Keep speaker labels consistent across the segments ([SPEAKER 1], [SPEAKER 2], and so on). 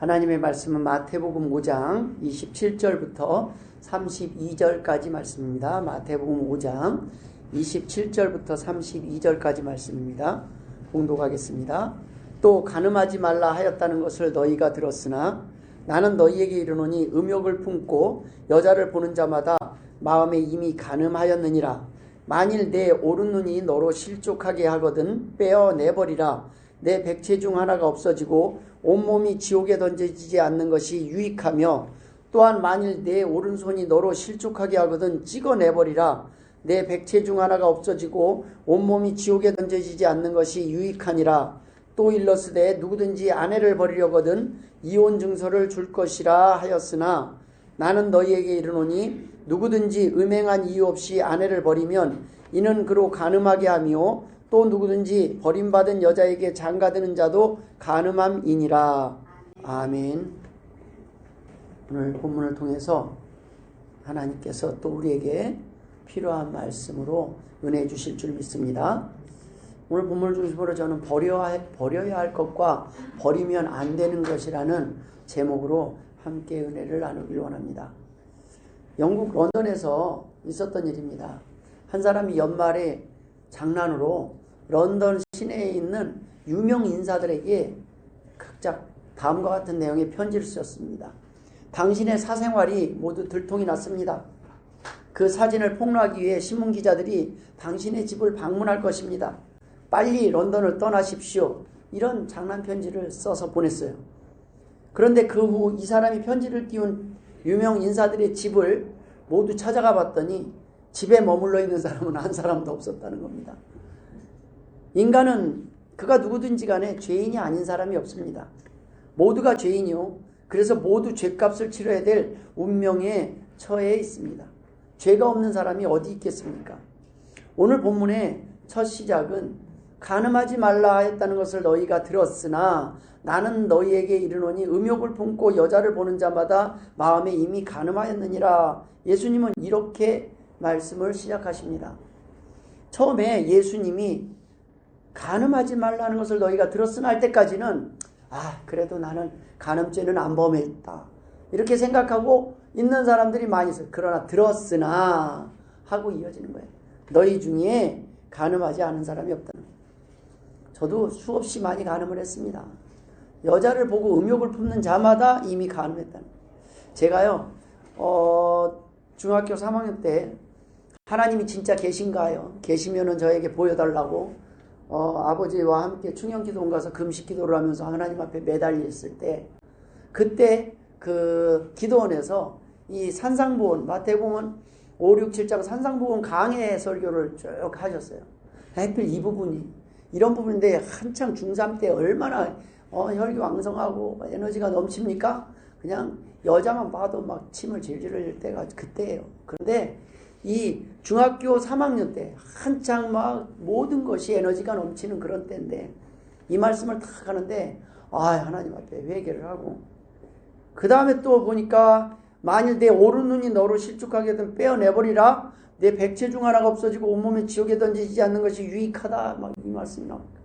[SPEAKER 1] 하나님의 말씀은 마태복음 5장 27절부터 32절까지 말씀입니다. 마태복음 5장 27절부터 32절까지 말씀입니다. 봉독하겠습니다. 또 간음하지 말라 하였다는 것을 너희가 들었으나 나는 너희에게 이르노니 음욕을 품고 여자를 보는 자마다 마음에 이미 간음하였느니라. 만일 내 오른눈이 너로 실족하게 하거든 빼어내버리라. 내 백체 중 하나가 없어지고 온몸이 지옥에 던져지지 않는 것이 유익하며, 또한 만일 내 오른손이 너로 실족하게 하거든 찍어내버리라. 내 백체 중 하나가 없어지고 온몸이 지옥에 던져지지 않는 것이 유익하니라. 또 일러스되 누구든지 아내를 버리려거든 이혼 증서를 줄 것이라 하였으나 나는 너희에게 이르노니 누구든지 음행한 이유 없이 아내를 버리면 이는 그로 간음하게 하며, 또 누구든지 버림받은 여자에게 장가드는 자도 간음함이니라. 아멘. 오늘 본문을 통해서 하나님께서 또 우리에게 필요한 말씀으로 은혜 주실 줄 믿습니다. 오늘 본문을 중심으로 저는 버려야 할 것과 버리면 안 되는 것이라는 제목으로 함께 은혜를 나누길 원합니다. 영국 런던에서 있었던 일입니다. 한 사람이 연말에 장난으로 런던 시내에 있는 유명 인사들에게 각자 다음과 같은 내용의 편지를 썼습니다. 당신의 사생활이 모두 들통이 났습니다. 그 사진을 폭로하기 위해 신문기자들이 당신의 집을 방문할 것입니다. 빨리 런던을 떠나십시오. 이런 장난 편지를 써서 보냈어요. 그런데 그 후 이 사람이 편지를 띄운 유명 인사들의 집을 모두 찾아가 봤더니 집에 머물러 있는 사람은 한 사람도 없었다는 겁니다. 인간은 그가 누구든지 간에 죄인이 아닌 사람이 없습니다. 모두가 죄인이요. 그래서 모두 죄값을 치러야 될 운명에 처해 있습니다. 죄가 없는 사람이 어디 있겠습니까? 오늘 본문의 첫 시작은 간음하지 말라 했다는 것을 너희가 들었으나 나는 너희에게 이르노니 음욕을 품고 여자를 보는 자마다 마음에 이미 간음하였느니라. 예수님은 이렇게 말씀을 시작하십니다. 처음에 예수님이 간음하지 말라는 것을 너희가 들었으나 할 때까지는 그래도 나는 간음죄는 안 범했다 이렇게 생각하고 있는 사람들이 많이 있어요. 그러나 들었으나 하고 이어지는 거예요. 너희 중에 간음하지 않은 사람이 없다는 거예요. 저도 수없이 많이 간음을 했습니다. 여자를 보고 음욕을 품는 자마다 이미 간음했다는 거예요. 제가요 중학교 3학년 때 하나님이 진짜 계신가요? 계시면은 저에게 보여달라고 아버지와 함께 충영기도원 가서 금식기도를 하면서 하나님 앞에 매달려 있을 때, 그때 그 기도원에서 이 산상보원, 마태복음 5, 6, 7장 산상보원 강해 설교를 쭉 하셨어요. 하필 이 부분이 이런 부분인데 한창 중3 때 얼마나 혈기왕성하고 에너지가 넘칩니까? 그냥 여자만 봐도 막 침을 질질 흘릴 때가 그때예요. 그런데 이 중학교 3학년 때 한창 막 모든 것이 에너지가 넘치는 그런 때인데 이 말씀을 탁 하는데 하나님 앞에 회개를 하고, 그 다음에 또 보니까 만일 내 오른눈이 너로 실족하게 되면 빼어내버리라. 내 백체 중 하나가 없어지고 온몸에 지옥에 던지지 않는 것이 유익하다. 막 이 말씀이 나옵니다.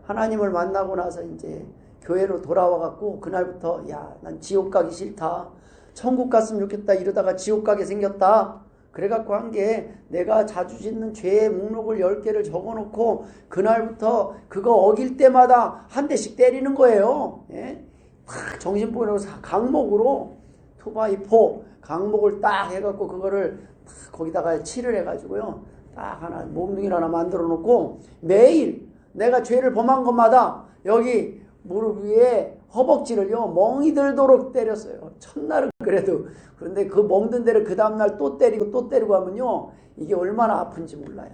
[SPEAKER 1] 하나님을 만나고 나서 이제 교회로 돌아와 갖고 그날부터 난 지옥 가기 싫다. 천국 갔으면 좋겠다. 이러다가 지옥 가게 생겼다. 그래갖고 한 게 내가 자주 짓는 죄의 목록을 10개를 적어놓고 그날부터 그거 어길 때마다 한 대씩 때리는 거예요. 예? 딱 정신보려고 강목으로 2x4 강목을 딱 해갖고 그거를 딱 거기다가 칠을 해가지고요. 딱 하나 몸뚱이를 하나 만들어 놓고 매일 내가 죄를 범한 것마다 여기 무릎 위에 허벅지를요 멍이 들도록 때렸어요. 첫날은 그래도. 그런데 그 멍든 데를 그 다음날 또 때리고 하면요 이게 얼마나 아픈지 몰라요.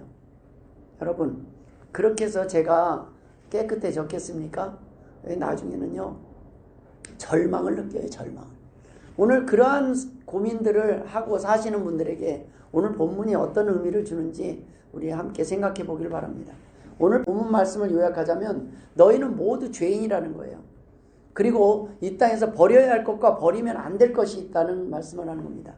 [SPEAKER 1] 여러분, 그렇게 해서 제가 깨끗해졌겠습니까? 나중에는요 절망을 느껴요. 절망을. 오늘 그러한 고민들을 하고 사시는 분들에게 오늘 본문이 어떤 의미를 주는지 우리 함께 생각해 보길 바랍니다. 오늘 본문 말씀을 요약하자면 너희는 모두 죄인이라는 거예요. 그리고 이 땅에서 버려야 할 것과 버리면 안 될 것이 있다는 말씀을 하는 겁니다.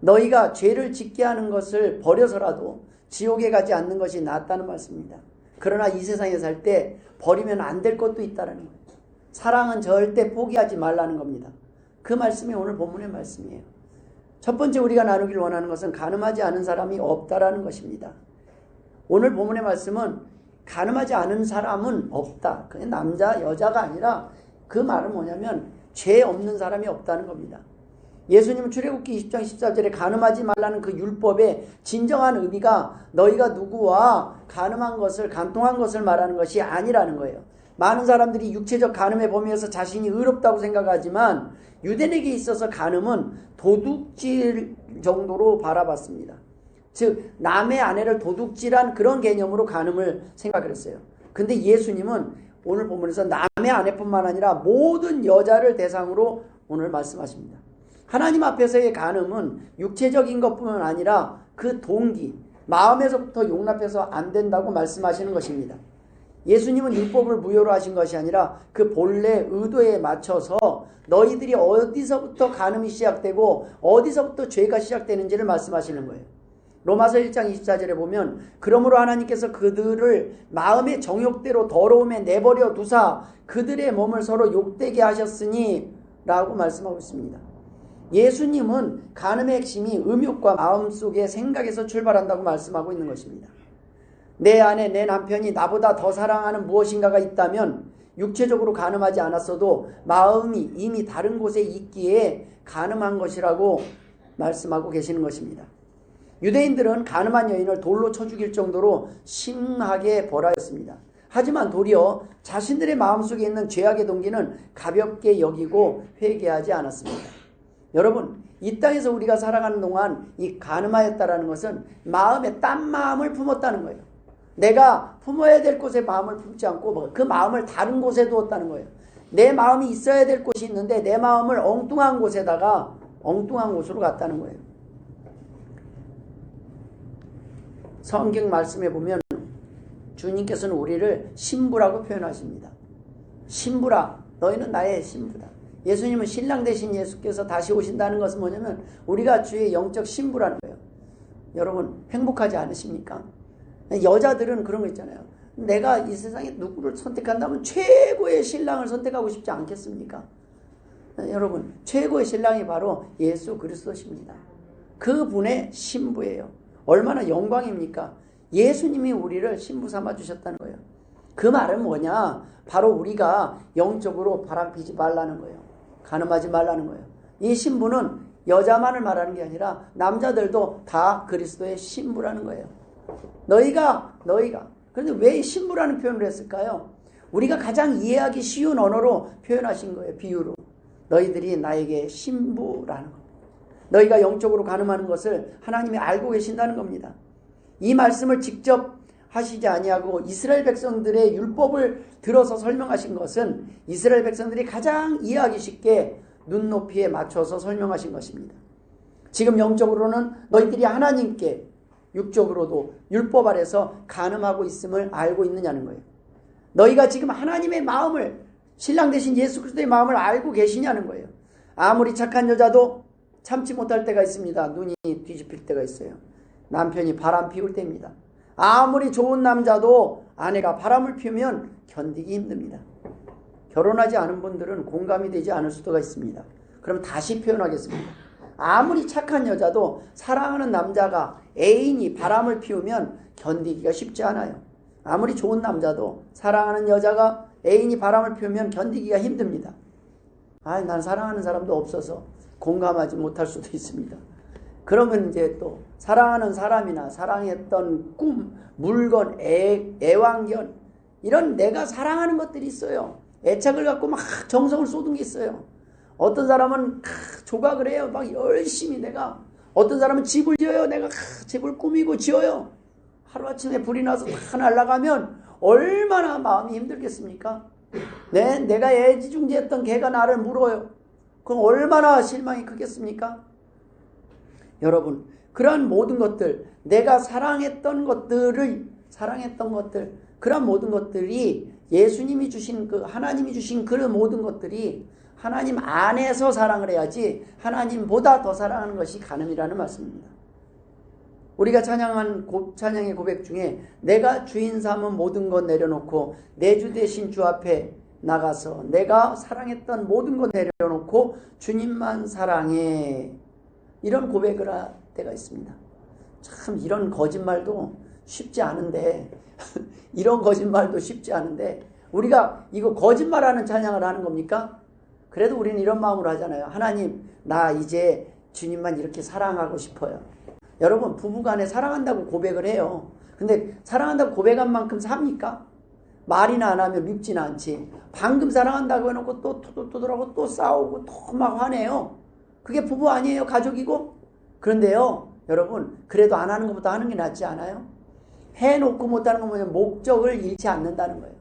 [SPEAKER 1] 너희가 죄를 짓게 하는 것을 버려서라도 지옥에 가지 않는 것이 낫다는 말씀입니다. 그러나 이 세상에 살 때 버리면 안 될 것도 있다는 거예요. 사랑은 절대 포기하지 말라는 겁니다. 그 말씀이 오늘 본문의 말씀이에요. 첫 번째 우리가 나누길 원하는 것은 가늠하지 않은 사람이 없다라는 것입니다. 오늘 본문의 말씀은 가늠하지 않은 사람은 없다. 그게 남자, 여자가 아니라 그 말은 뭐냐면 죄 없는 사람이 없다는 겁니다. 예수님은 출애굽기 20장 14절에 가늠하지 말라는 그 율법의 진정한 의미가 너희가 누구와 가늠한 것을, 간통한 것을 말하는 것이 아니라는 거예요. 많은 사람들이 육체적 가늠의 범위에서 자신이 의롭다고 생각하지만 유대인에게 있어서 가늠은 도둑질 정도로 바라봤습니다. 즉 남의 아내를 도둑질한 그런 개념으로 가늠을 생각했어요. 근데 예수님은 오늘 본문에서 남의 아내뿐만 아니라 모든 여자를 대상으로 오늘 말씀하십니다. 하나님 앞에서의 간음은 육체적인 것뿐만 아니라 그 동기, 마음에서부터 용납해서 안 된다고 말씀하시는 것입니다. 예수님은 율법을 무효로 하신 것이 아니라 그 본래 의도에 맞춰서 너희들이 어디서부터 간음이 시작되고 어디서부터 죄가 시작되는지를 말씀하시는 거예요. 로마서 1장 24절에 보면 그러므로 하나님께서 그들을 마음의 정욕대로 더러움에 내버려 두사 그들의 몸을 서로 욕되게 하셨으니 라고 말씀하고 있습니다. 예수님은 간음의 핵심이 음욕과 마음속의 생각에서 출발한다고 말씀하고 있는 것입니다. 내 안에 내 남편이 나보다 더 사랑하는 무엇인가가 있다면 육체적으로 간음하지 않았어도 마음이 이미 다른 곳에 있기에 간음한 것이라고 말씀하고 계시는 것입니다. 유대인들은 간음한 여인을 돌로 쳐 죽일 정도로 심하게 벌하였습니다. 하지만 도리어 자신들의 마음속에 있는 죄악의 동기는 가볍게 여기고 회개하지 않았습니다. 여러분, 이 땅에서 우리가 살아가는 동안 이 간음하였다라는 것은 마음에 딴 마음을 품었다는 거예요. 내가 품어야 될 곳에 마음을 품지 않고 그 마음을 다른 곳에 두었다는 거예요. 내 마음이 있어야 될 곳이 있는데 내 마음을 엉뚱한 곳에다가 엉뚱한 곳으로 갔다는 거예요. 성경 말씀에 보면 주님께서는 우리를 신부라고 표현하십니다. 신부라, 너희는 나의 신부다. 예수님은 신랑 대신 예수께서 다시 오신다는 것은 뭐냐면 우리가 주의 영적 신부라는 거예요. 여러분 행복하지 않으십니까? 여자들은 그런 거 있잖아요. 내가 이 세상에 누구를 선택한다면 최고의 신랑을 선택하고 싶지 않겠습니까? 여러분 최고의 신랑이 바로 예수 그리스도십니다. 그분의 신부예요. 얼마나 영광입니까? 예수님이 우리를 신부 삼아 주셨다는 거예요. 그 말은 뭐냐? 바로 우리가 영적으로 바람피지 말라는 거예요. 간음하지 말라는 거예요. 이 신부는 여자만을 말하는 게 아니라 남자들도 다 그리스도의 신부라는 거예요. 너희가 그런데 왜 신부라는 표현을 했을까요? 우리가 가장 이해하기 쉬운 언어로 표현하신 거예요. 비유로. 너희들이 나에게 신부라는 겁니다. 너희가 영적으로 간음하는 것을 하나님이 알고 계신다는 겁니다. 이 말씀을 직접 하시지 아니하고 이스라엘 백성들의 율법을 들어서 설명하신 것은 이스라엘 백성들이 가장 이해하기 쉽게 눈높이에 맞춰서 설명하신 것입니다. 지금 영적으로는 너희들이 하나님께, 육적으로도 율법 아래서 간음하고 있음을 알고 있느냐는 거예요. 너희가 지금 하나님의 마음을, 신랑 대신 예수 그리스도의 마음을 알고 계시냐는 거예요. 아무리 착한 여자도 참지 못할 때가 있습니다. 눈이 뒤집힐 때가 있어요. 남편이 바람 피울 때입니다. 아무리 좋은 남자도 아내가 바람을 피우면 견디기 힘듭니다. 결혼하지 않은 분들은 공감이 되지 않을 수도 있습니다. 그럼 다시 표현하겠습니다. 아무리 착한 여자도 사랑하는 남자가, 애인이 바람을 피우면 견디기가 쉽지 않아요. 아무리 좋은 남자도 사랑하는 여자가, 애인이 바람을 피우면 견디기가 힘듭니다. 난 사랑하는 사람도 없어서 공감하지 못할 수도 있습니다. 그러면 이제 또 사랑하는 사람이나 사랑했던 꿈, 물건, 애완견, 이런 내가 사랑하는 것들이 있어요. 애착을 갖고 막 정성을 쏟은 게 있어요. 어떤 사람은 조각을 해요. 막 열심히 내가. 어떤 사람은 집을 지어요. 내가 집을 꾸미고 지어요. 하루아침에 불이 나서 다 날아가면 얼마나 마음이 힘들겠습니까? 내가 애지중지했던 개가 나를 물어요. 그럼 얼마나 실망이 크겠습니까? 여러분, 그러한 모든 것들, 내가 사랑했던 것들, 그런 모든 것들이 예수님이 주신 하나님이 주신 그런 모든 것들이 하나님 안에서 사랑을 해야지 하나님보다 더 사랑하는 것이 간음이라는 말씀입니다. 우리가 찬양한 찬양의 고백 중에 내가 주인 삼은 모든 것 내려놓고 내 주 대신 주 앞에 나가서 내가 사랑했던 모든 것 내려놓고 주님만 사랑해. 이런 고백을 할 때가 있습니다. 참 이런 거짓말도 쉽지 않은데 이런 거짓말도 쉽지 않은데 우리가 이거 거짓말하는 찬양을 하는 겁니까? 그래도 우리는 이런 마음으로 하잖아요. 하나님, 나 이제 주님만 이렇게 사랑하고 싶어요. 여러분, 부부간에 사랑한다고 고백을 해요. 근데 사랑한다고 고백한 만큼 삽니까? 말이나 안 하면 밉지는 않지. 방금 사랑한다고 해놓고 또 토들토들하고 또 싸우고 또 막 화내요. 그게 부부 아니에요? 가족이고? 그런데요, 여러분, 그래도 안 하는 것보다 하는 게 낫지 않아요? 해놓고 못하는 건 뭐냐면 목적을 잃지 않는다는 거예요.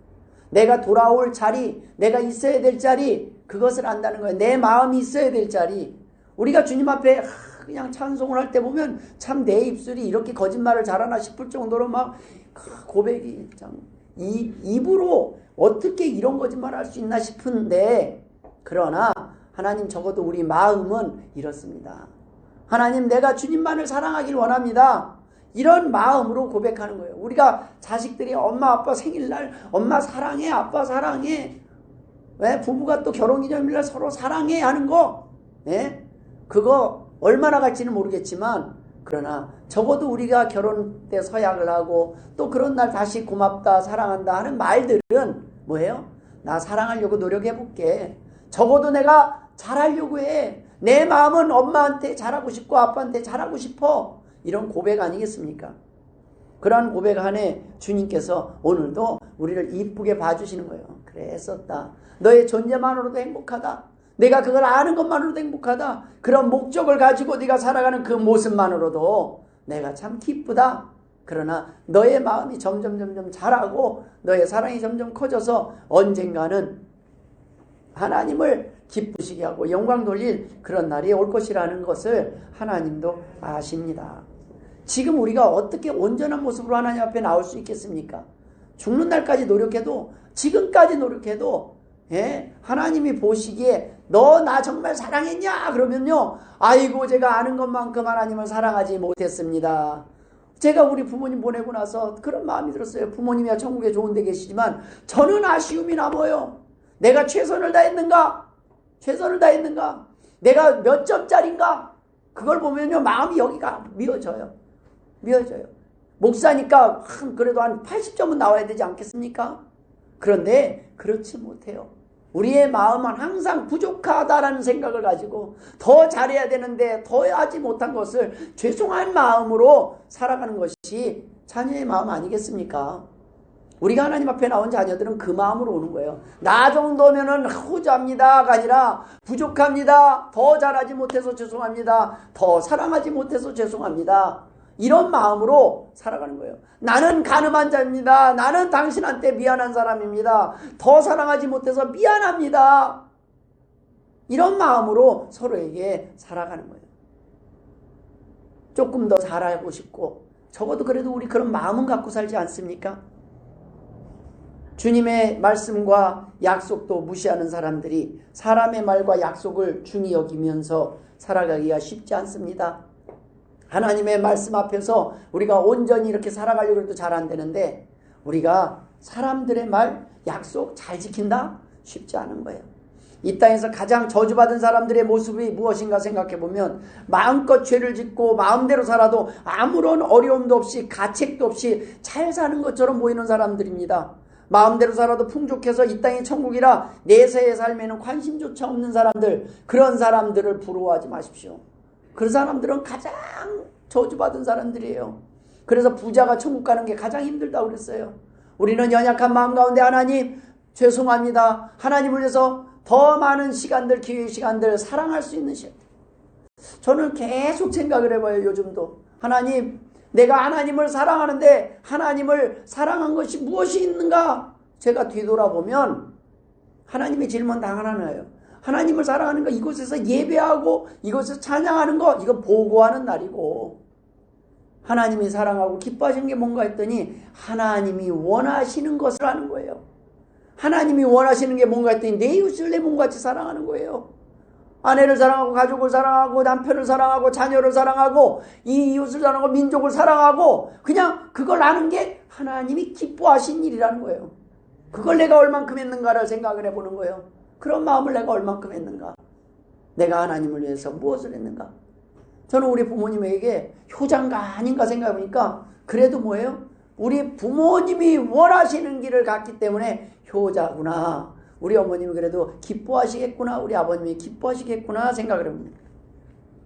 [SPEAKER 1] 내가 돌아올 자리, 내가 있어야 될 자리, 그것을 안다는 거예요. 내 마음이 있어야 될 자리. 우리가 주님 앞에 그냥 찬송을 할 때 보면 참 내 입술이 이렇게 거짓말을 잘하나 싶을 정도로 막 고백이 참 입으로 어떻게 이런 거짓말을 할 수 있나 싶은데, 그러나 하나님 적어도 우리 마음은 이렇습니다. 하나님, 내가 주님만을 사랑하길 원합니다. 이런 마음으로 고백하는 거예요. 우리가 자식들이 엄마 아빠 생일날 엄마 사랑해, 아빠 사랑해, 왜 부부가 또 결혼기념일날 서로 사랑해 하는 거, 예? 그거 얼마나 갈지는 모르겠지만, 그러나 적어도 우리가 결혼 때 서약을 하고 또 그런 날 다시 고맙다, 사랑한다 하는 말들은 뭐예요? 나 사랑하려고 노력해볼게. 적어도 내가 잘하려고 해. 내 마음은 엄마한테 잘하고 싶고 아빠한테 잘하고 싶어. 이런 고백 아니겠습니까? 그러한 고백 안에 주님께서 오늘도 우리를 이쁘게 봐주시는 거예요. 그래, 썼다. 너의 존재만으로도 행복하다. 내가 그걸 아는 것만으로도 행복하다. 그런 목적을 가지고 네가 살아가는 그 모습만으로도 내가 참 기쁘다. 그러나 너의 마음이 점점 자라고 너의 사랑이 점점 커져서 언젠가는 하나님을 기쁘시게 하고 영광 돌릴 그런 날이 올 것이라는 것을 하나님도 아십니다. 지금 우리가 어떻게 온전한 모습으로 하나님 앞에 나올 수 있겠습니까? 죽는 날까지 노력해도, 지금까지 노력해도, 예? 하나님이 보시기에 너 나 정말 사랑했냐? 그러면요, 아이고 제가 아는 것만큼 하나님을 사랑하지 못했습니다. 제가 우리 부모님 보내고 나서 그런 마음이 들었어요. 부모님이야 천국에 좋은 데 계시지만 저는 아쉬움이 남아요. 내가 최선을 다했는가? 최선을 다했는가? 내가 몇 점짜리인가? 그걸 보면요, 마음이 여기가 미어져요. 미어져요. 목사니까 그래도 한 80점은 나와야 되지 않겠습니까? 그런데 그렇지 못해요. 우리의 마음은 항상 부족하다라는 생각을 가지고 더 잘해야 되는데 더 하지 못한 것을 죄송한 마음으로 살아가는 것이 자녀의 마음 아니겠습니까? 우리가 하나님 앞에 나온 자녀들은 그 마음으로 오는 거예요. 나 정도면은 호주합니다가 아니라 부족합니다. 더 잘하지 못해서 죄송합니다. 더 사랑하지 못해서 죄송합니다. 이런 마음으로 살아가는 거예요. 나는 가늠한 자입니다. 나는 당신한테 미안한 사람입니다. 더 사랑하지 못해서 미안합니다. 이런 마음으로 서로에게 살아가는 거예요. 조금 더 잘하고 싶고, 적어도 그래도 우리 그런 마음은 갖고 살지 않습니까? 주님의 말씀과 약속도 무시하는 사람들이 사람의 말과 약속을 중히 여기면서 살아가기가 쉽지 않습니다. 하나님의 말씀 앞에서 우리가 온전히 이렇게 살아가려고 해도 잘 안 되는데, 우리가 사람들의 말, 약속 잘 지킨다? 쉽지 않은 거예요. 이 땅에서 가장 저주받은 사람들의 모습이 무엇인가 생각해보면, 마음껏 죄를 짓고 마음대로 살아도 아무런 어려움도 없이 가책도 없이 잘 사는 것처럼 보이는 사람들입니다. 마음대로 살아도 풍족해서 이 땅이 천국이라 내세의 삶에는 관심조차 없는 사람들, 그런 사람들을 부러워하지 마십시오. 그 사람들은 가장 저주받은 사람들이에요. 그래서 부자가 천국 가는 게 가장 힘들다고 그랬어요. 우리는 연약한 마음 가운데 하나님 죄송합니다. 하나님을 위해서 더 많은 시간들, 기회의 시간들 사랑할 수 있는 시간. 저는 계속 생각을 해봐요. 요즘도. 하나님, 내가 하나님을 사랑하는데 하나님을 사랑한 것이 무엇이 있는가? 제가 뒤돌아보면 하나님의 질문 단 하나예요. 하나님을 사랑하는 거, 이곳에서 예배하고 이곳에서 찬양하는 거, 이거 보고하는 날이고, 하나님이 사랑하고 기뻐하시는 게 뭔가 했더니 하나님이 원하시는 것을 하는 거예요. 하나님이 원하시는 게 뭔가 했더니 내 이웃을 내 몸같이 사랑하는 거예요. 아내를 사랑하고 가족을 사랑하고 남편을 사랑하고 자녀를 사랑하고 이 이웃을 사랑하고 민족을 사랑하고, 그냥 그걸 아는 게 하나님이 기뻐하신 일이라는 거예요. 그걸 내가 얼만큼 했는가를 생각을 해보는 거예요. 그런 마음을 내가 얼만큼 했는가? 내가 하나님을 위해서 무엇을 했는가? 저는 우리 부모님에게 효자인가 아닌가 생각해보니까 그래도 뭐예요? 우리 부모님이 원하시는 길을 갔기 때문에 효자구나. 우리 어머님이 그래도 기뻐하시겠구나. 우리 아버님이 기뻐하시겠구나 생각을 해봅니다.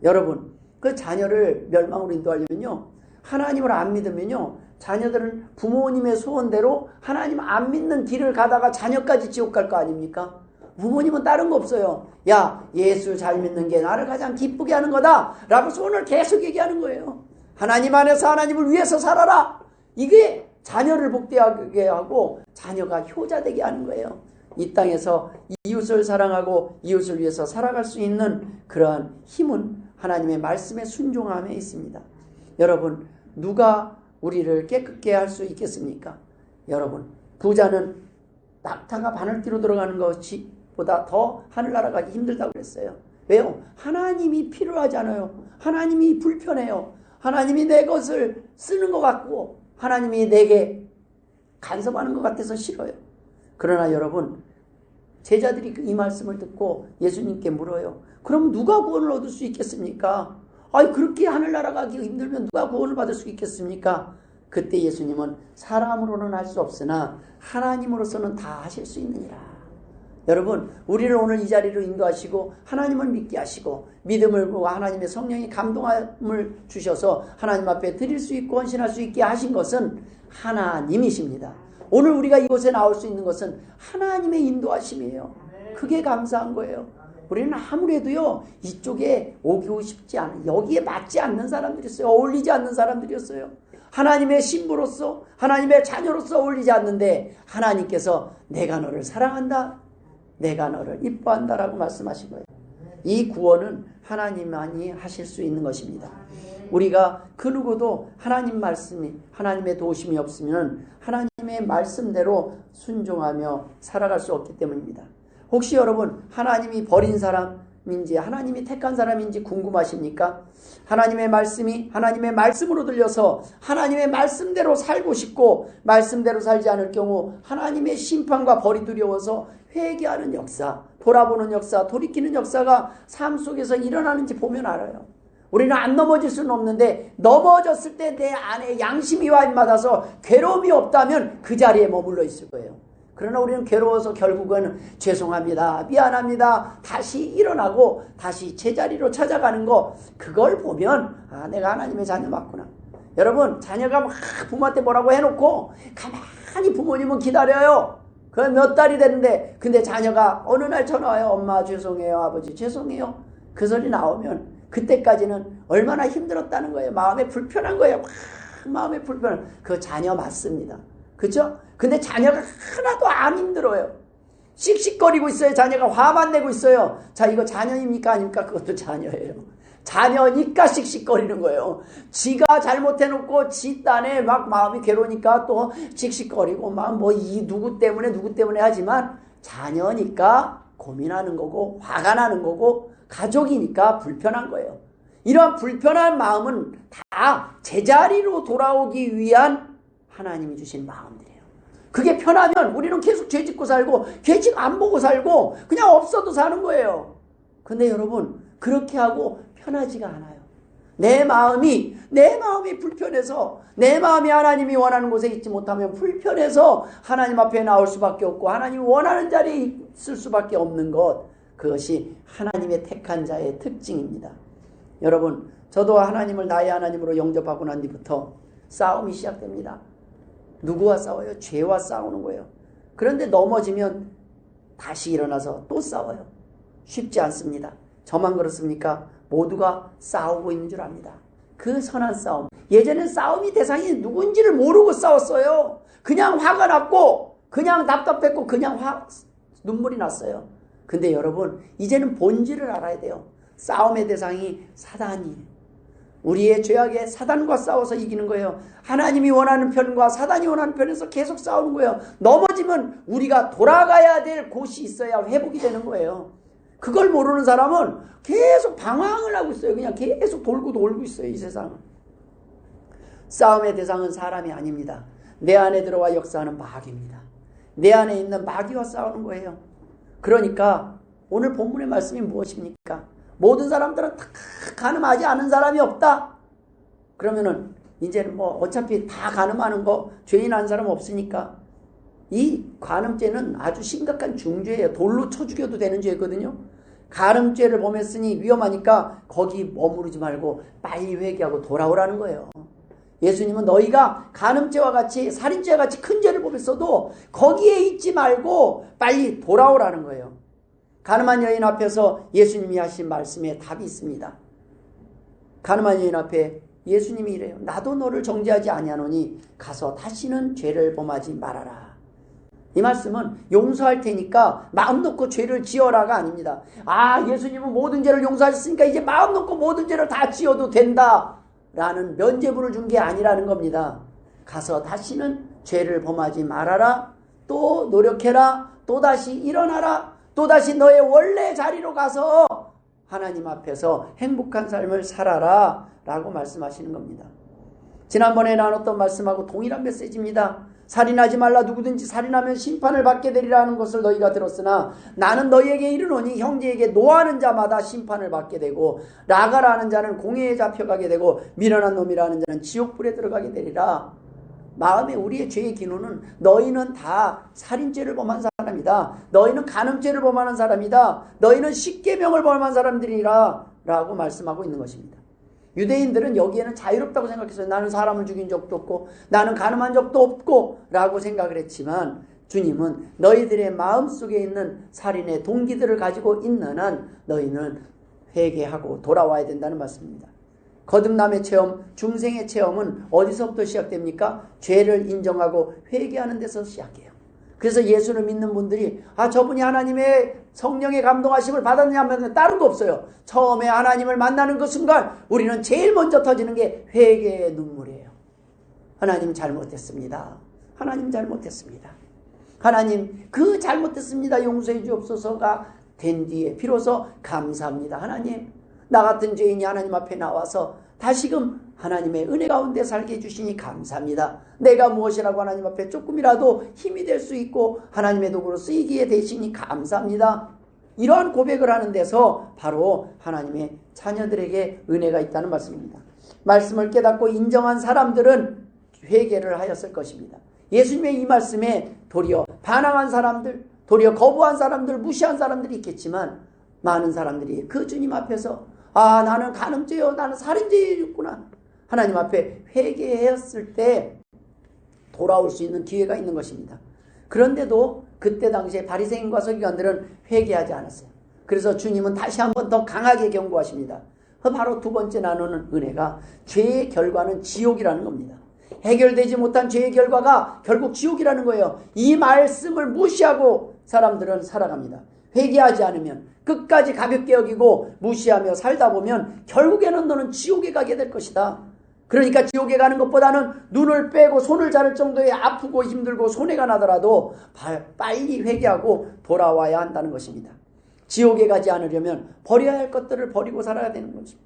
[SPEAKER 1] 여러분, 그 자녀를 멸망으로 인도하려면요, 하나님을 안 믿으면요, 자녀들은 부모님의 소원대로 하나님 안 믿는 길을 가다가 자녀까지 지옥 갈 거 아닙니까? 부모님은 다른 거 없어요. 야, 예수 잘 믿는 게 나를 가장 기쁘게 하는 거다 라고 소원을 계속 얘기하는 거예요. 하나님 안에서 하나님을 위해서 살아라. 이게 자녀를 복되게 하고 자녀가 효자되게 하는 거예요. 이 땅에서 이웃을 사랑하고 이웃을 위해서 살아갈 수 있는 그러한 힘은 하나님의 말씀에 순종함에 있습니다. 여러분, 누가 우리를 깨끗게 할 수 있겠습니까? 여러분, 부자는 낙타가 바늘뒤로 들어가는 것보다 더 하늘나라 가기 힘들다고 그랬어요. 왜요? 하나님이 필요하잖아요. 하나님이 불편해요. 하나님이 내 것을 쓰는 것 같고 하나님이 내게 간섭하는 것 같아서 싫어요. 그러나 여러분, 제자들이 이 말씀을 듣고 예수님께 물어요. 그럼 누가 구원을 얻을 수 있겠습니까? 아니, 그렇게 하늘나라 가기 힘들면 누가 구원을 받을 수 있겠습니까? 그때 예수님은 사람으로는 할 수 없으나 하나님으로서는 다 하실 수 있느니라. 여러분, 우리를 오늘 이 자리로 인도하시고 하나님을 믿게 하시고 믿음을 보고 하나님의 성령이 감동함을 주셔서 하나님 앞에 드릴 수 있고 헌신할 수 있게 하신 것은 하나님이십니다. 오늘 우리가 이곳에 나올 수 있는 것은 하나님의 인도하심이에요. 그게 감사한 거예요. 우리는 아무래도요, 이쪽에 오고 싶지 않은, 여기에 맞지 않는 사람들이었어요. 어울리지 않는 사람들이었어요. 하나님의 신부로서, 하나님의 자녀로서 어울리지 않는데 하나님께서 내가 너를 사랑한다, 내가 너를 이뻐한다 라고 말씀하신 거예요. 이 구원은 하나님만이 하실 수 있는 것입니다. 우리가 그 누구도 하나님 말씀이, 하나님의 도우심이 없으면 하나님의 말씀대로 순종하며 살아갈 수 없기 때문입니다. 혹시 여러분, 하나님이 버린 사람인지 하나님이 택한 사람인지 궁금하십니까? 하나님의 말씀이 하나님의 말씀으로 들려서 하나님의 말씀대로 살고 싶고 말씀대로 살지 않을 경우 하나님의 심판과 벌이 두려워서 회개하는 역사, 돌아보는 역사, 돌이키는 역사가 삶 속에서 일어나는지 보면 알아요. 우리는 안 넘어질 수는 없는데 넘어졌을 때 내 안에 양심이 와인받아서 괴로움이 없다면 그 자리에 머물러 있을 거예요. 그러나 우리는 괴로워서 결국은 죄송합니다, 미안합니다, 다시 일어나고 다시 제자리로 찾아가는 거, 그걸 보면 아, 내가 하나님의 자녀 맞구나. 여러분, 자녀가 막 부모한테 뭐라고 해놓고 가만히 부모님은 기다려요. 그건 몇 달이 되는데, 근데 자녀가 어느 날 전화 와요. 엄마 죄송해요, 아버지 죄송해요. 그 소리 나오면 그때까지는 얼마나 힘들었다는 거예요. 마음에 불편한 거예요. 마음에 불편한, 그 자녀 맞습니다. 그렇죠? 근데 자녀가 하나도 안 힘들어요. 씩씩거리고 있어요. 자녀가 화만 내고 있어요. 자, 이거 자녀입니까 아닙니까? 그것도 자녀예요. 자녀니까 씩씩거리는 거예요. 지가 잘못해놓고 지 딴에 막 마음이 괴로우니까 또 씩씩거리고 막 뭐 이 누구 때문에 하지만 자녀니까 고민하는 거고 화가 나는 거고 가족이니까 불편한 거예요. 이러한 불편한 마음은 다 제자리로 돌아오기 위한 하나님이 주신 마음들이에요. 그게 편하면 우리는 계속 죄짓고 살고 죄짓 안 보고 살고 그냥 없어도 사는 거예요. 근데 여러분, 그렇게 하고 편하지가 않아요. 내 마음이 불편해서, 내 마음이 하나님이 원하는 곳에 있지 못하면 불편해서 하나님 앞에 나올 수밖에 없고 하나님이 원하는 자리에 있을 수밖에 없는 것, 그것이 하나님의 택한 자의 특징입니다. 여러분, 저도 하나님을 나의 하나님으로 영접하고 난 뒤부터 싸움이 시작됩니다. 누구와 싸워요? 죄와 싸우는 거예요. 그런데 넘어지면 다시 일어나서 또 싸워요. 쉽지 않습니다. 저만 그렇습니까? 모두가 싸우고 있는 줄 압니다. 그 선한 싸움. 예전엔 싸움이 대상이 누군지를 모르고 싸웠어요. 그냥 화가 났고 그냥 답답했고 그냥 눈물이 났어요. 근데 여러분, 이제는 본질을 알아야 돼요. 싸움의 대상이 사단이에요. 우리의 죄악에 사단과 싸워서 이기는 거예요. 하나님이 원하는 편과 사단이 원하는 편에서 계속 싸우는 거예요. 넘어지면 우리가 돌아가야 될 곳이 있어야 회복이 되는 거예요. 그걸 모르는 사람은 계속 방황을 하고 있어요. 그냥 계속 돌고 있어요, 이 세상은. 싸움의 대상은 사람이 아닙니다. 내 안에 들어와 역사하는 마귀입니다. 내 안에 있는 마귀와 싸우는 거예요. 그러니까 오늘 본문의 말씀이 무엇입니까? 모든 사람들은 다 간음하지 않은 사람이 없다. 그러면은 이제는 뭐 어차피 다 간음하는 거 죄인 한 사람 없으니까 이 간음죄는 아주 심각한 중죄예요. 돌로 쳐 죽여도 되는 죄거든요. 간음죄를 범했으니 위험하니까 거기 머무르지 말고 빨리 회개하고 돌아오라는 거예요. 예수님은 너희가 간음죄와 같이 살인죄와 같이 큰 죄를 범했어도 거기에 있지 말고 빨리 돌아오라는 거예요. 간음한 여인 앞에서 예수님이 하신 말씀에 답이 있습니다. 간음한 여인 앞에 예수님이 이래요. 나도 너를 정죄하지 아니하노니 가서 다시는 죄를 범하지 말아라. 이 말씀은 용서할 테니까 마음 놓고 죄를 지어라가 아닙니다. 아, 예수님은 모든 죄를 용서하셨으니까 이제 마음 놓고 모든 죄를 다 지어도 된다 라는 면죄부를 준 게 아니라는 겁니다. 가서 다시는 죄를 범하지 말아라. 또 노력해라. 또다시 일어나라. 또다시 너의 원래 자리로 가서 하나님 앞에서 행복한 삶을 살아라 라고 말씀하시는 겁니다. 지난번에 나눴던 말씀하고 동일한 메시지입니다. 살인하지 말라. 누구든지 살인하면 심판을 받게 되리라는 것을 너희가 들었으나 나는 너희에게 이르노니 형제에게 노하는 자마다 심판을 받게 되고 라가라는 자는 공회에 잡혀가게 되고 미련한 놈이라는 자는 지옥불에 들어가게 되리라. 마음에 우리의 죄의 기노는 너희는 다 살인죄를 범한 사람이다. 너희는 간음죄를 범하는 사람이다. 너희는 십계명을 범한 사람들이라 라고 말씀하고 있는 것입니다. 유대인들은 여기에는 자유롭다고 생각했어요. 나는 사람을 죽인 적도 없고 나는 간음한 적도 없고 라고 생각을 했지만 주님은 너희들의 마음속에 있는 살인의 동기들을 가지고 있는 한 너희는 회개하고 돌아와야 된다는 말씀입니다. 거듭남의 체험, 중생의 체험은 어디서부터 시작됩니까? 죄를 인정하고 회개하는 데서 시작해요. 그래서 예수를 믿는 분들이 저분이 하나님의 성령의 감동하심을 받았느냐 하면 다른 거 없어요. 처음에 하나님을 만나는 그 순간 우리는 제일 먼저 터지는 게 회개의 눈물이에요. 하나님 잘못했습니다. 하나님 잘못했습니다. 하나님 그 잘못했습니다. 용서해 주옵소서가 된 뒤에 비로소 감사합니다. 하나님 나 같은 죄인이 하나님 앞에 나와서 다시금 하나님의 은혜 가운데 살게 해주시니 감사합니다. 내가 무엇이라고 하나님 앞에 조금이라도 힘이 될 수 있고 하나님의 도구로 쓰이기에 되시니 감사합니다. 이러한 고백을 하는 데서 바로 하나님의 자녀들에게 은혜가 있다는 말씀입니다. 말씀을 깨닫고 인정한 사람들은 회개를 하였을 것입니다. 예수님의 이 말씀에 도리어 반항한 사람들, 도리어 거부한 사람들, 무시한 사람들이 있겠지만 많은 사람들이 그 주님 앞에서 나는 간음죄요, 나는 살인죄였구나. 하나님 앞에 회개했을 때 돌아올 수 있는 기회가 있는 것입니다. 그런데도 그때 당시에 바리새인과 서기관들은 회개하지 않았어요. 그래서 주님은 다시 한번 더 강하게 경고하십니다. 바로 두 번째 나누는 은혜가 죄의 결과는 지옥이라는 겁니다. 해결되지 못한 죄의 결과가 결국 지옥이라는 거예요. 이 말씀을 무시하고 사람들은 살아갑니다. 회개하지 않으면 끝까지 가볍게 여기고 무시하며 살다 보면 결국에는 너는 지옥에 가게 될 것이다. 그러니까 지옥에 가는 것보다는 눈을 빼고 손을 자를 정도의 아프고 힘들고 손해가 나더라도 빨리 회개하고 돌아와야 한다는 것입니다. 지옥에 가지 않으려면 버려야 할 것들을 버리고 살아야 되는 것입니다.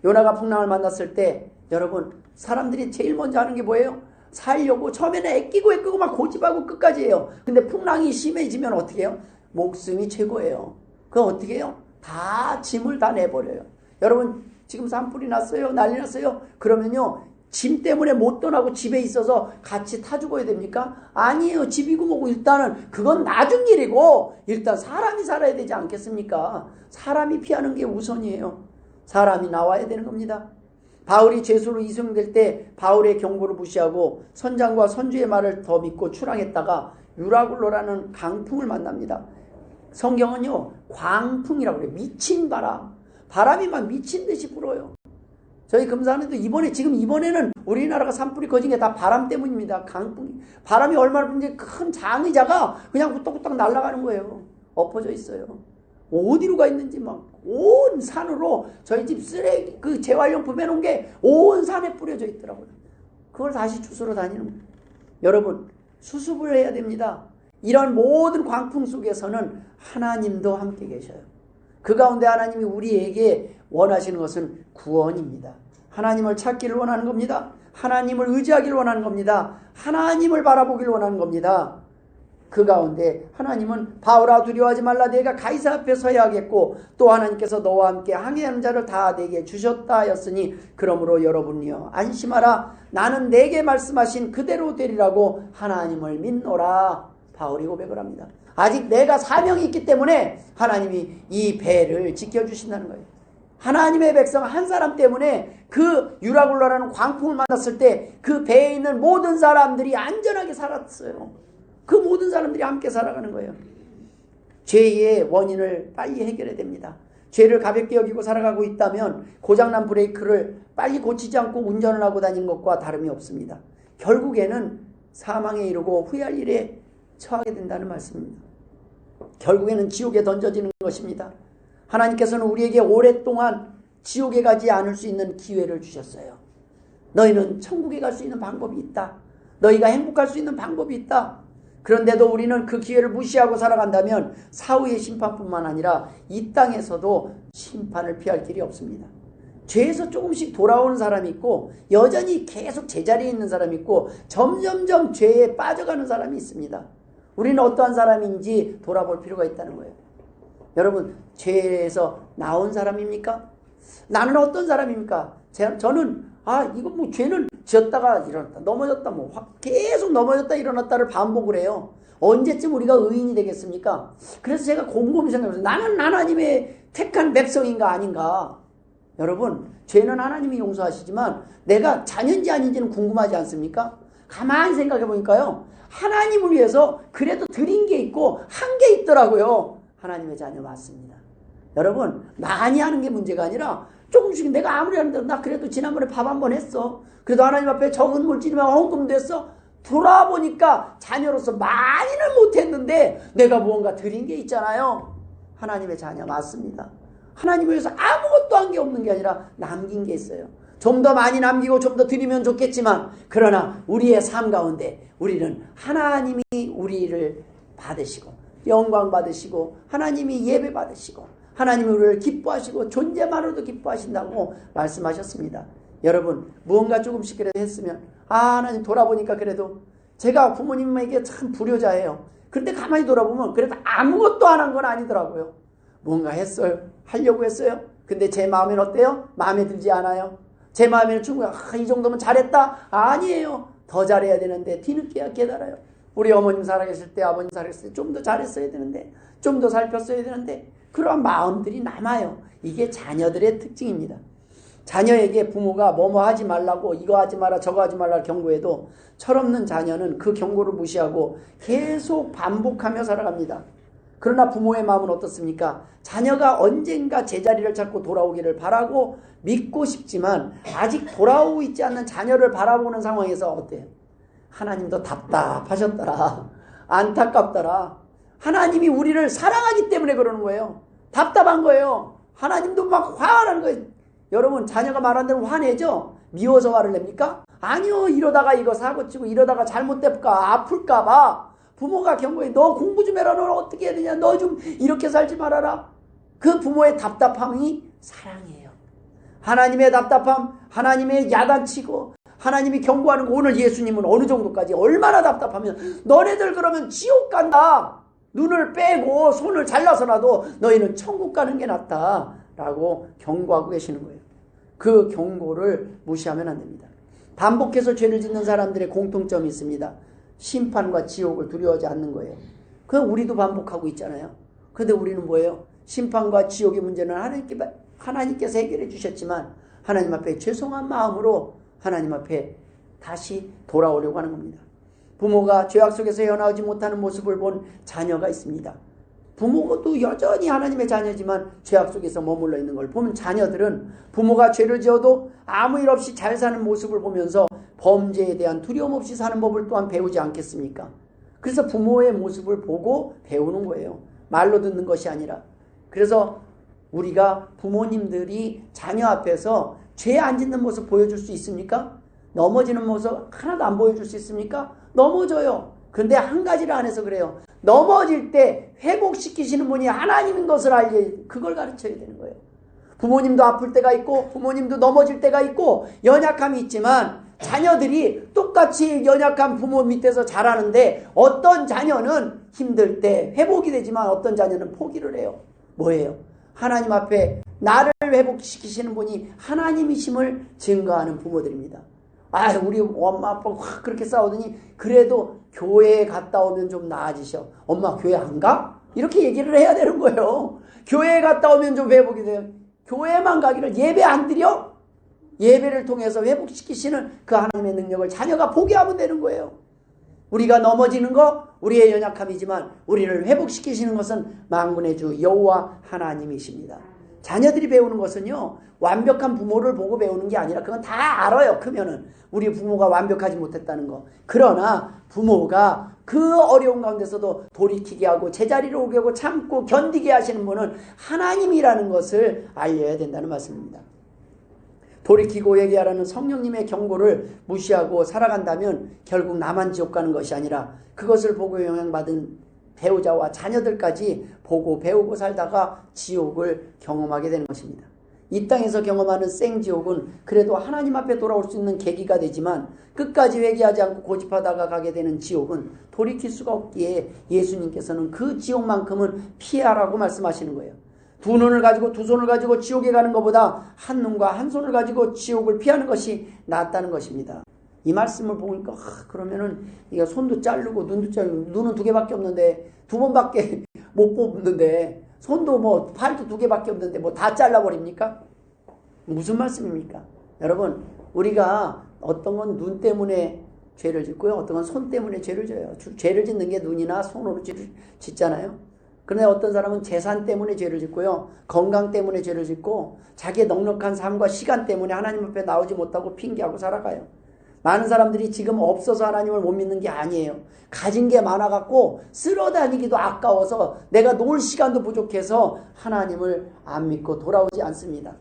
[SPEAKER 1] 요나가 풍랑을 만났을 때 여러분 사람들이 제일 먼저 하는 게 뭐예요? 살려고 처음에는 애끼고 막 고집하고 끝까지 해요. 근데 풍랑이 심해지면 어떻게 해요? 목숨이 최고예요. 그럼 어떻게 해요? 다 짐을 다 내버려요. 여러분 지금 산불이 났어요. 난리 났어요. 그러면요 짐 때문에 못 떠나고 집에 있어서 같이 타 죽어야 됩니까? 아니에요. 집이고 뭐고 일단은 그건 나중 일이고 일단 사람이 살아야 되지 않겠습니까? 사람이 피하는 게 우선이에요. 사람이 나와야 되는 겁니다. 바울이 죄수로 이송될 때 바울의 경고를 무시하고 선장과 선주의 말을 더 믿고 출항했다가 유라굴로라는 강풍을 만납니다. 성경은요 광풍이라고 그래요. 미친 바람. 바람이 막 미친 듯이 불어요. 저희 금산에도 이번에는 우리나라가 산불이 꺼진 게 다 바람 때문입니다. 강풍이. 바람이 얼마나 부는지 큰 장의자가 그냥 후딱후딱 날아가는 거예요. 엎어져 있어요. 어디로 가 있는지 막 온 산으로 저희 집 쓰레기 그 재활용품 해놓은 게 온 산에 뿌려져 있더라고요. 그걸 다시 주스러 다니는 거예요. 여러분 수습을 해야 됩니다. 이런 모든 광풍 속에서는 하나님도 함께 계셔요. 그 가운데 하나님이 우리에게 원하시는 것은 구원입니다. 하나님을 찾기를 원하는 겁니다. 하나님을 의지하기를 원하는 겁니다. 하나님을 바라보기를 원하는 겁니다. 그 가운데 하나님은 바울아 두려워하지 말라 내가 가이사 앞에 서야 하겠고 또 하나님께서 너와 함께 항해하는 자를 다 내게 주셨다 하였으니 그러므로 여러분이여 안심하라 나는 내게 말씀하신 그대로 되리라고 하나님을 믿노라. 바울이 고백을 합니다. 아직 내가 사명이 있기 때문에 하나님이 이 배를 지켜주신다는 거예요. 하나님의 백성 한 사람 때문에 그 유라굴라라는 광풍을 만났을 때 그 배에 있는 모든 사람들이 안전하게 살았어요. 그 모든 사람들이 함께 살아가는 거예요. 죄의 원인을 빨리 해결해야 됩니다. 죄를 가볍게 여기고 살아가고 있다면 고장난 브레이크를 빨리 고치지 않고 운전을 하고 다닌 것과 다름이 없습니다. 결국에는 사망에 이르고 후회할 일에 처하게 된다는 말씀입니다. 결국에는 지옥에 던져지는 것입니다. 하나님께서는 우리에게 오랫동안 지옥에 가지 않을 수 있는 기회를 주셨어요. 너희는 천국에 갈 수 있는 방법이 있다. 너희가 행복할 수 있는 방법이 있다. 그런데도 우리는 그 기회를 무시하고 살아간다면 사후의 심판뿐만 아니라 이 땅에서도 심판을 피할 길이 없습니다. 죄에서 조금씩 돌아오는 사람이 있고 여전히 계속 제자리에 있는 사람이 있고 점점점 죄에 빠져가는 사람이 있습니다. 우리는 어떠한 사람인지 돌아볼 필요가 있다는 거예요. 여러분, 죄에서 나온 사람입니까? 나는 어떤 사람입니까? 저는 이거 죄는 지었다가 일어났다 넘어졌다 계속 넘어졌다 일어났다를 반복을 해요. 언제쯤 우리가 의인이 되겠습니까? 그래서 제가 곰곰이 생각해서 나는 하나님의 택한 백성인가 아닌가. 여러분, 죄는 하나님이 용서하시지만 내가 자녀인지 아닌지는 궁금하지 않습니까? 가만히 생각해 보니까요, 하나님을 위해서 그래도 드린 게 있고 한 게 있더라고요. 하나님의 자녀 맞습니다. 여러분, 많이 하는 게 문제가 아니라 조금씩 내가 아무리 하는데 나 그래도 지난번에 밥 한 번 했어. 그래도 하나님 앞에 적은 물질이면 헌금도 했어. 돌아보니까 자녀로서 많이는 못했는데 내가 무언가 드린 게 있잖아요. 하나님의 자녀 맞습니다. 하나님을 위해서 아무것도 한 게 없는 게 아니라 남긴 게 있어요. 좀 더 많이 남기고 좀 더 드리면 좋겠지만 그러나 우리의 삶 가운데 우리는 하나님이 우리를 받으시고 영광 받으시고 하나님이 예배 받으시고 하나님이 우리를 기뻐하시고 존재만으로도 기뻐하신다고 말씀하셨습니다. 여러분, 무언가 조금씩 그래도 했으면 하나님 돌아보니까 그래도 제가 부모님에게 참 불효자예요. 그런데 가만히 돌아보면 그래도 아무것도 안 한 건 아니더라고요. 뭔가 했어요. 하려고 했어요. 근데 제 마음엔 어때요? 마음에 들지 않아요. 제 마음에는 충분히 이 정도면 잘했다? 아니에요. 더 잘해야 되는데 뒤늦게야 깨달아요. 우리 어머님 살아계실 때, 아버님 살아계실 때 좀 더 잘했어야 되는데, 좀 더 살폈어야 되는데 그런 마음들이 남아요. 이게 자녀들의 특징입니다. 자녀에게 부모가 뭐뭐 하지 말라고 이거 하지 마라 저거 하지 말라 경고해도 철없는 자녀는 그 경고를 무시하고 계속 반복하며 살아갑니다. 그러나 부모의 마음은 어떻습니까? 자녀가 언젠가 제자리를 찾고 돌아오기를 바라고 믿고 싶지만 아직 돌아오고 있지 않는 자녀를 바라보는 상황에서 어때요? 하나님도 답답하셨더라. 안타깝더라. 하나님이 우리를 사랑하기 때문에 그러는 거예요. 답답한 거예요. 하나님도 막 화가 나는 거예요. 여러분, 자녀가 말한 대로 화내죠? 미워서 화를 냅니까? 아니요. 이러다가 이거 사고치고 이러다가 잘못될까 아플까 봐 부모가 경고해. 너 공부 좀 해라. 너 어떻게 해야 되냐. 너 좀 이렇게 살지 말아라. 그 부모의 답답함이 사랑이에요. 하나님의 답답함, 하나님의 야단치고 하나님이 경고하는 거. 오늘 예수님은 어느 정도까지 얼마나 답답하면 너네들 그러면 지옥 간다. 눈을 빼고 손을 잘라서라도 너희는 천국 가는 게 낫다 라고 경고하고 계시는 거예요. 그 경고를 무시하면 안 됩니다. 반복해서 죄를 짓는 사람들의 공통점이 있습니다. 심판과 지옥을 두려워하지 않는 거예요. 그건 우리도 반복하고 있잖아요. 그런데 우리는 뭐예요? 심판과 지옥의 문제는 하나님께서 해결해 주셨지만 하나님 앞에 죄송한 마음으로 하나님 앞에 다시 돌아오려고 하는 겁니다. 부모가 죄악 속에서 헤어나오지 못하는 모습을 본 자녀가 있습니다. 부모도 여전히 하나님의 자녀지만 죄악 속에서 머물러 있는 걸 보면 자녀들은 부모가 죄를 지어도 아무 일 없이 잘 사는 모습을 보면서 범죄에 대한 두려움 없이 사는 법을 또한 배우지 않겠습니까? 그래서 부모의 모습을 보고 배우는 거예요. 말로 듣는 것이 아니라. 그래서 우리가 부모님들이 자녀 앞에서 죄 안 짓는 모습 보여줄 수 있습니까? 넘어지는 모습 하나도 안 보여줄 수 있습니까? 넘어져요. 근데 한 가지를 안 해서 그래요. 넘어질 때 회복시키시는 분이 하나님인 것을 알게 그걸 가르쳐야 되는 거예요. 부모님도 아플 때가 있고 부모님도 넘어질 때가 있고 연약함이 있지만 자녀들이 똑같이 연약한 부모 밑에서 자라는데 어떤 자녀는 힘들 때 회복이 되지만 어떤 자녀는 포기를 해요. 뭐예요? 하나님 앞에 나를 회복시키시는 분이 하나님이심을 증거하는 부모들입니다. 아, 우리 엄마 아빠가 확 그렇게 싸우더니 그래도 교회에 갔다 오면 좀 나아지셔. 엄마 교회 안 가? 이렇게 얘기를 해야 되는 거예요. 교회에 갔다 오면 좀 회복이 돼요. 교회만 가기를 예배 안 드려? 예배를 통해서 회복시키시는 그 하나님의 능력을 자녀가 포기하면 되는 거예요. 우리가 넘어지는 거 우리의 연약함이지만 우리를 회복시키시는 것은 만군의 주 여호와 하나님이십니다. 자녀들이 배우는 것은요, 완벽한 부모를 보고 배우는 게 아니라 그건 다 알아요. 크면은 우리 부모가 완벽하지 못했다는 거. 그러나 부모가 그 어려운 가운데서도 돌이키게 하고 제자리로 오게 하고 참고 견디게 하시는 분은 하나님이라는 것을 알려야 된다는 말씀입니다. 돌이키고 얘기하라는 성령님의 경고를 무시하고 살아간다면 결국 나만 지옥 가는 것이 아니라 그것을 보고 영향받은 배우자와 자녀들까지 보고 배우고 살다가 지옥을 경험하게 되는 것입니다. 이 땅에서 경험하는 생지옥은 그래도 하나님 앞에 돌아올 수 있는 계기가 되지만 끝까지 회개하지 않고 고집하다가 가게 되는 지옥은 돌이킬 수가 없기에 예수님께서는 그 지옥만큼은 피하라고 말씀하시는 거예요. 두 눈을 가지고 두 손을 가지고 지옥에 가는 것보다 한 눈과 한 손을 가지고 지옥을 피하는 것이 낫다는 것입니다. 이 말씀을 보니까 그러면은 이거 손도 자르고 눈도 자르고 눈은 2개밖에 없는데 2번밖에 못 뽑는데 손도 뭐 팔도 2개밖에 없는데 뭐 다 잘라버립니까? 무슨 말씀입니까? 여러분, 우리가 어떤 건 눈 때문에 죄를 짓고요, 어떤 건 손 때문에 죄를 져요. 죄를 짓는 게 눈이나 손으로 짓잖아요. 그런데 어떤 사람은 재산 때문에 죄를 짓고요, 건강 때문에 죄를 짓고 자기의 넉넉한 삶과 시간 때문에 하나님 앞에 나오지 못하고 핑계하고 살아가요. 많은 사람들이 지금 없어서 하나님을 못 믿는 게 아니에요. 가진 게 많아갖고 쓸어다니기도 아까워서 내가 놀 시간도 부족해서 하나님을 안 믿고 돌아오지 않습니다.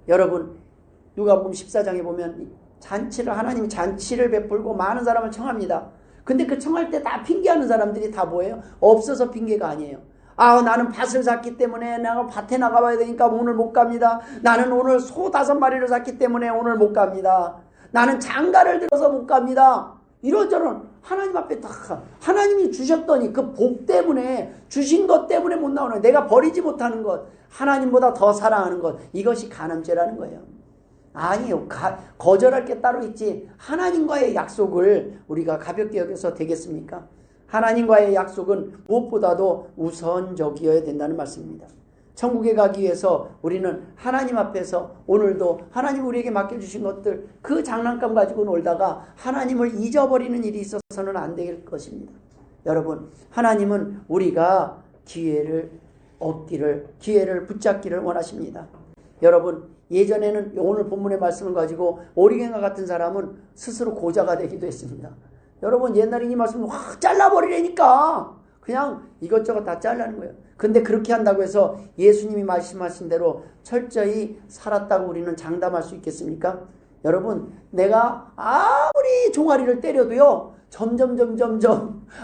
[SPEAKER 1] 여러분, 누가복음 14장에 보면 하나님이 잔치를 베풀고 많은 사람을 청합니다. 근데 그 청할 때 다 핑계하는 사람들이 다 뭐예요? 없어서 핑계가 아니에요. 아, 나는 밭을 샀기 때문에 내가 밭에 나가봐야 되니까 오늘 못 갑니다. 나는 오늘 소 5마리를 샀기 때문에 오늘 못 갑니다. 나는 장가를 들어서 못 갑니다. 이런저런 하나님 앞에 다 하나님이 주셨더니 그 복 때문에 주신 것 때문에 못 나오는, 내가 버리지 못하는 것, 하나님보다 더 사랑하는 것, 이것이 간음죄라는 거예요. 아니요, 거절할 게 따로 있지 하나님과의 약속을 우리가 가볍게 여겨서 되겠습니까? 하나님과의 약속은 무엇보다도 우선적이어야 된다는 말씀입니다. 천국에 가기 위해서 우리는 하나님 앞에서 오늘도 하나님 우리에게 맡겨주신 것들, 그 장난감 가지고 놀다가 하나님을 잊어버리는 일이 있어서는 안 될 것입니다. 여러분, 하나님은 우리가 기회를 얻기를, 기회를 붙잡기를 원하십니다. 여러분, 예전에는 오늘 본문의 말씀을 가지고 오리겐과 같은 사람은 스스로 고자가 되기도 했습니다. 여러분, 옛날에 이 말씀을 확 잘라버리려니까 그냥 이것저것 다 잘라는 거예요. 근데 그렇게 한다고 해서 예수님이 말씀하신 대로 철저히 살았다고 우리는 장담할 수 있겠습니까? 여러분, 내가 아무리 종아리를 때려도요, 점점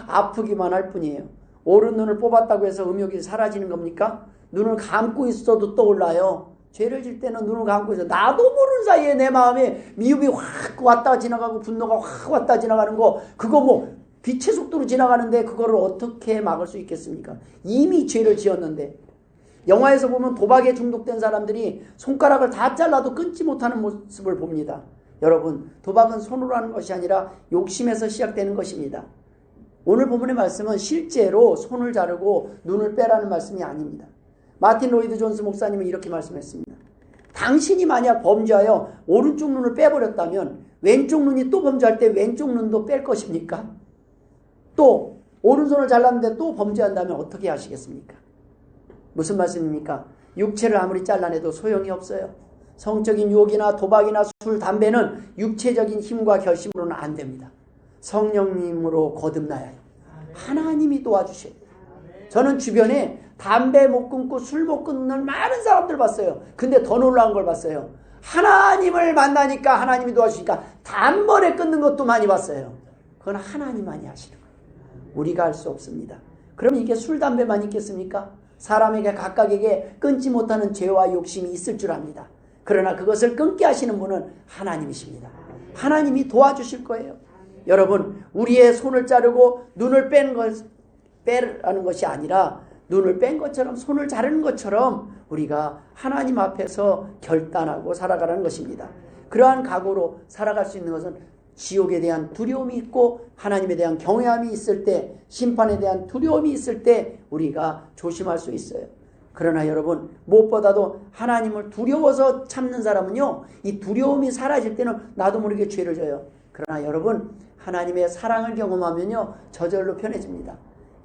[SPEAKER 1] 아프기만 할 뿐이에요. 오른 눈을 뽑았다고 해서 음욕이 사라지는 겁니까? 눈을 감고 있어도 떠올라요. 죄를 질 때는 눈을 감고 있어. 나도 모르는 사이에 내 마음에 미움이 확 왔다 지나가고 분노가 확 왔다 지나가는 거, 그거 뭐 빛의 속도로 지나가는데 그거를 어떻게 막을 수 있겠습니까? 이미 죄를 지었는데. 영화에서 보면 도박에 중독된 사람들이 손가락을 다 잘라도 끊지 못하는 모습을 봅니다. 여러분, 도박은 손으로 하는 것이 아니라 욕심에서 시작되는 것입니다. 오늘 본문의 말씀은 실제로 손을 자르고 눈을 빼라는 말씀이 아닙니다. 마틴 로이드 존스 목사님은 이렇게 말씀했습니다. 당신이 만약 범죄하여 오른쪽 눈을 빼버렸다면 왼쪽 눈이 또 범죄할 때 왼쪽 눈도 뺄 것입니까? 또 오른손을 잘랐는데 또 범죄한다면 어떻게 하시겠습니까? 무슨 말씀입니까? 육체를 아무리 잘라내도 소용이 없어요. 성적인 유혹이나 도박이나 술, 담배는 육체적인 힘과 결심으로는 안 됩니다. 성령님으로 거듭나야 해요. 하나님이 도와주셔야 돼요. 저는 주변에 담배 못 끊고 술 못 끊는 많은 사람들 봤어요. 근데 더 놀라운 걸 봤어요. 하나님을 만나니까 하나님이 도와주시니까 단번에 끊는 것도 많이 봤어요. 그건 하나님만이 하시는 거예요. 우리가 할 수 없습니다. 그럼 이게 술, 담배만 있겠습니까? 사람에게 각각에게 끊지 못하는 죄와 욕심이 있을 줄 압니다. 그러나 그것을 끊게 하시는 분은 하나님이십니다. 하나님이 도와주실 거예요. 여러분, 우리의 손을 자르고 눈을 빼라는 것이 아니라 눈을 뺀 것처럼 손을 자르는 것처럼 우리가 하나님 앞에서 결단하고 살아가라는 것입니다. 그러한 각오로 살아갈 수 있는 것은 지옥에 대한 두려움이 있고 하나님에 대한 경외함이 있을 때, 심판에 대한 두려움이 있을 때 우리가 조심할 수 있어요. 그러나 여러분, 무엇보다도 하나님을 두려워서 참는 사람은요, 이 두려움이 사라질 때는 나도 모르게 죄를 져요. 그러나 여러분, 하나님의 사랑을 경험하면요, 저절로 편해집니다.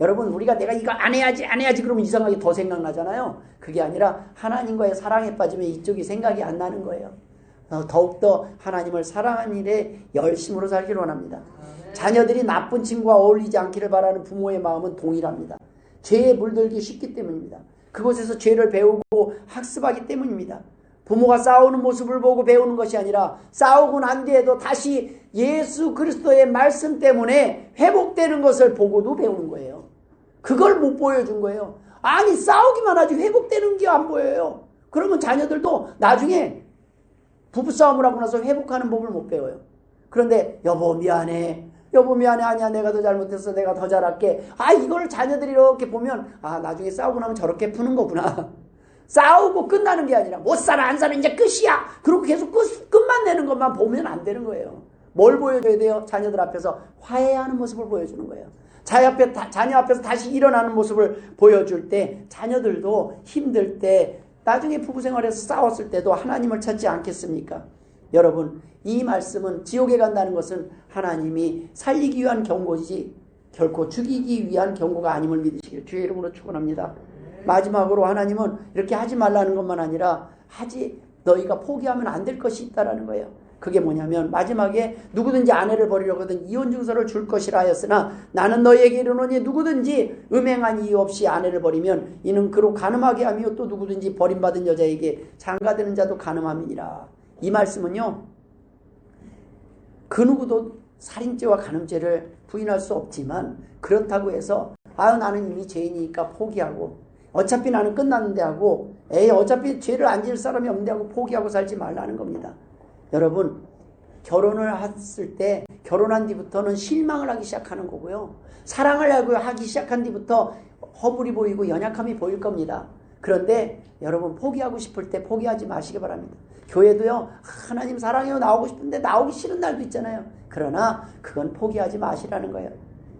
[SPEAKER 1] 여러분, 우리가 내가 이거 안 해야지 그러면 이상하게 더 생각나잖아요. 그게 아니라 하나님과의 사랑에 빠지면 이쪽이 생각이 안 나는 거예요. 더욱더 하나님을 사랑하는 일에 열심으로 살기를 원합니다. 자녀들이 나쁜 친구와 어울리지 않기를 바라는 부모의 마음은 동일합니다. 죄에 물들기 쉽기 때문입니다. 그곳에서 죄를 배우고 학습하기 때문입니다. 부모가 싸우는 모습을 보고 배우는 것이 아니라 싸우고 난 뒤에도 다시 예수 그리스도의 말씀 때문에 회복되는 것을 보고도 배우는 거예요. 그걸 못 보여준 거예요. 아니, 싸우기만 하지 회복되는 게 안 보여요. 그러면 자녀들도 나중에 부부싸움을 하고 나서 회복하는 법을 못 배워요. 그런데 여보 미안해, 아니야, 내가 더 잘못했어, 내가 더 잘할게. 이걸 자녀들이 이렇게 보면 나중에 싸우고 나면 저렇게 푸는 거구나. 싸우고 끝나는 게 아니라 못 살아 안 살아 이제 끝이야, 그리고 계속 끝만 내는 것만 보면 안 되는 거예요. 뭘 보여줘야 돼요? 자녀들 앞에서 화해하는 모습을 보여주는 거예요. 자녀 앞에서 다시 일어나는 모습을 보여줄 때 자녀들도 힘들 때, 나중에 부부생활에서 싸웠을 때도 하나님을 찾지 않겠습니까? 여러분, 이 말씀은 지옥에 간다는 것은 하나님이 살리기 위한 경고이지 결코 죽이기 위한 경고가 아님을 믿으시길 주의 이름으로 축원합니다. 마지막으로 하나님은 이렇게 하지 말라는 것만 아니라 너희가 포기하면 안 될 것이 있다라는 거예요. 그게 뭐냐면 마지막에 누구든지 아내를 버리려거든 이혼 증서를 줄 것이라 하였으나 나는 너희에게 이르노니 누구든지 음행한 이유 없이 아내를 버리면 이는 그로 간음하게 하며 또 누구든지 버림받은 여자에게 장가드는 자도 간음함이니라. 이 말씀은요, 그 누구도 살인죄와 간음죄를 부인할 수 없지만 그렇다고 해서 나는 이미 죄인이니까 포기하고 어차피 나는 끝났는데 하고 어차피 죄를 안 지을 사람이 없는데 하고 포기하고 살지 말라는 겁니다. 여러분, 결혼을 했을 때 결혼한 뒤부터는 실망을 하기 시작하는 거고요. 사랑을 하기 시작한 뒤부터 허물이 보이고 연약함이 보일 겁니다. 그런데 여러분, 포기하고 싶을 때 포기하지 마시기 바랍니다. 교회도요, 하나님 사랑해요 나오고 싶은데 나오기 싫은 날도 있잖아요. 그러나 그건 포기하지 마시라는 거예요.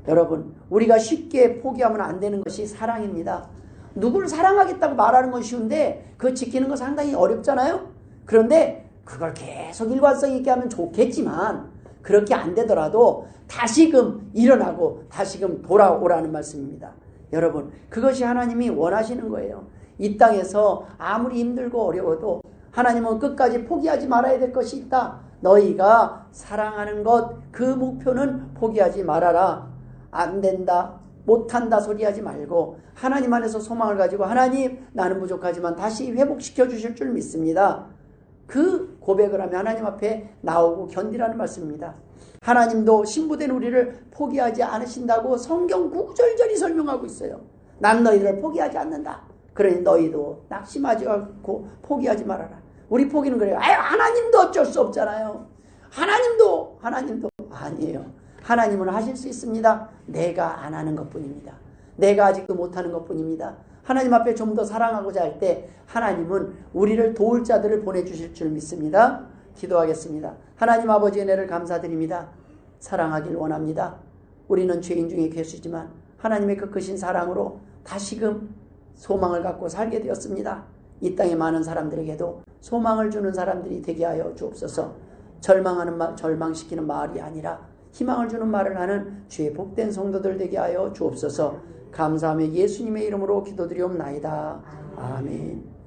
[SPEAKER 1] 여러분, 우리가 쉽게 포기하면 안 되는 것이 사랑입니다. 누구를 사랑하겠다고 말하는 건 쉬운데 그거 지키는 거 상당히 어렵잖아요. 그런데 그걸 계속 일관성 있게 하면 좋겠지만 그렇게 안 되더라도 다시금 일어나고 다시금 돌아오라는 말씀입니다. 여러분, 그것이 하나님이 원하시는 거예요. 이 땅에서 아무리 힘들고 어려워도 하나님은 끝까지 포기하지 말아야 될 것이 있다. 너희가 사랑하는 것, 그 목표는 포기하지 말아라. 안 된다, 못한다 소리하지 말고 하나님 안에서 소망을 가지고 하나님, 나는 부족하지만 다시 회복시켜 주실 줄 믿습니다. 그 고백을 하면 하나님 앞에 나오고 견디라는 말씀입니다. 하나님도 신부된 우리를 포기하지 않으신다고 성경 구절절히 설명하고 있어요. 난 너희를 포기하지 않는다. 그러니 너희도 낙심하지 않고 포기하지 말아라. 우리 포기는 그래요. 하나님도 어쩔 수 없잖아요. 하나님도 아니에요. 하나님은 하실 수 있습니다. 내가 안 하는 것뿐입니다. 내가 아직도 못하는 것뿐입니다. 하나님 앞에 좀 더 사랑하고자 할 때 하나님은 우리를 도울 자들을 보내주실 줄 믿습니다. 기도하겠습니다. 하나님 아버지의 은혜를 감사드립니다. 사랑하길 원합니다. 우리는 죄인 중에 괴수지만 하나님의 그 크신 사랑으로 다시금 소망을 갖고 살게 되었습니다. 이 땅의 많은 사람들에게도 소망을 주는 사람들이 되게 하여 주옵소서. 절망시키는 말이 아니라 희망을 주는 말을 하는 주의 복된 성도들 되게 하여 주옵소서. 감사하며 예수님의 이름으로 기도드리옵나이다. 아멘.